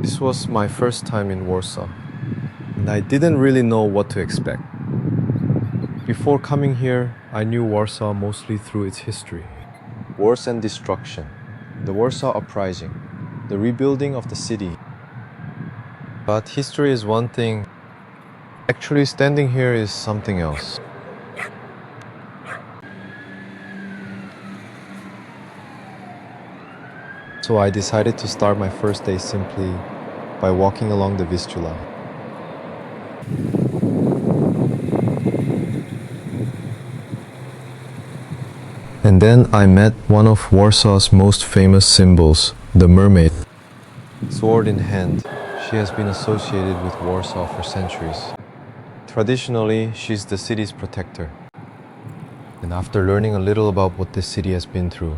This was my first time in Warsaw, and I didn't really know what to expect. Before coming here, I knew Warsaw mostly through its history. Wars and destruction, the Warsaw Uprising, the rebuilding of the city. But history is one thing, actually standing here is something else. So I decided to start my first day simply by walking along the Vistula. And then I met one of Warsaw's most famous symbols, the Mermaid. Sword in hand, she has been associated with Warsaw for centuries. Traditionally, she's the city's protector. And after learning a little about what this city has been through,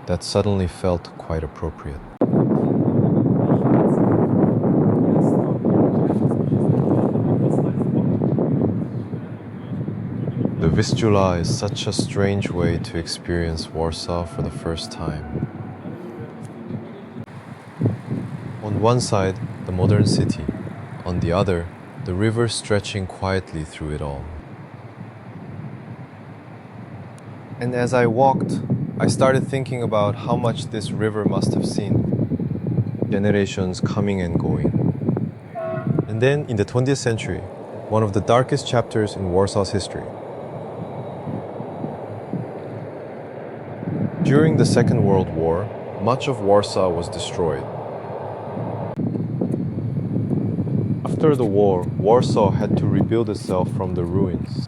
that suddenly felt quite appropriate. The Vistula is such a strange way to experience Warsaw for the first time. On one side, the modern city. On the other, the river stretching quietly through it all. And as I walked, I started thinking about how much this river must have seen. Generations coming and going. And then in the 20th century, one of the darkest chapters in Warsaw's history. During the Second World War, much of Warsaw was destroyed. After the war, Warsaw had to rebuild itself from the ruins.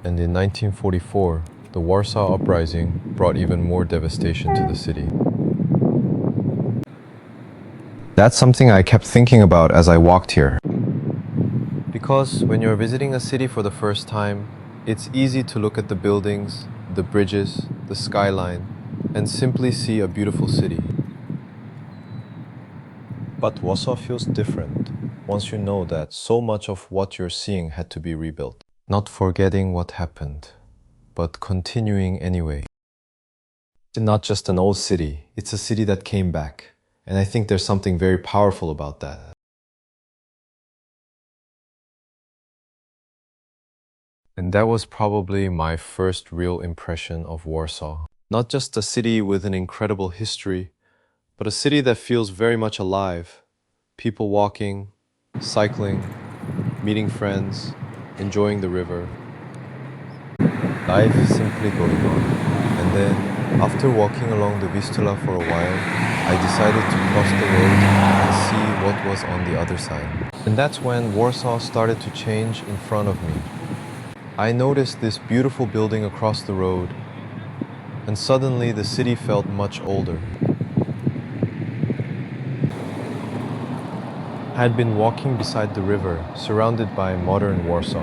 And in 1944, the Warsaw Uprising brought even more devastation to the city. That's something I kept thinking about as I walked here. Because when you're visiting a city for the first time, it's easy to look at the buildings, the bridges, the skyline, and simply see a beautiful city. But Warsaw feels different once you know that so much of what you're seeing had to be rebuilt. Not forgetting what happened, but continuing anyway. It's not just an old city, it's a city that came back. And I think there's something very powerful about that. And that was probably my first real impression of Warsaw. Not just a city with an incredible history, but a city that feels very much alive. People walking, cycling, meeting friends, enjoying the river. Life simply going on. And then, after walking along the Vistula for a while, I decided to cross the road and see what was on the other side. And that's when Warsaw started to change in front of me. I noticed this beautiful building across the road, and suddenly the city felt much older. I had been walking beside the river, surrounded by modern Warsaw,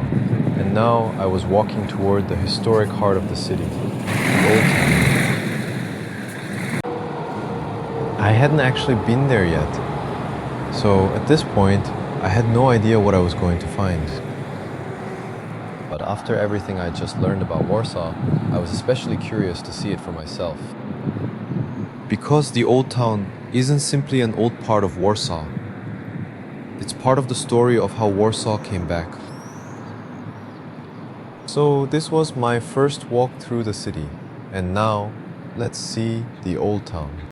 and now I was walking toward the historic heart of the city, the old town. I hadn't actually been there yet, so at this point, I had no idea what I was going to find. But after everything I just learned about Warsaw, I was especially curious to see it for myself. Because the old town isn't simply an old part of Warsaw. It's part of the story of how Warsaw came back. So this was my first walk through the city, and now let's see the old town.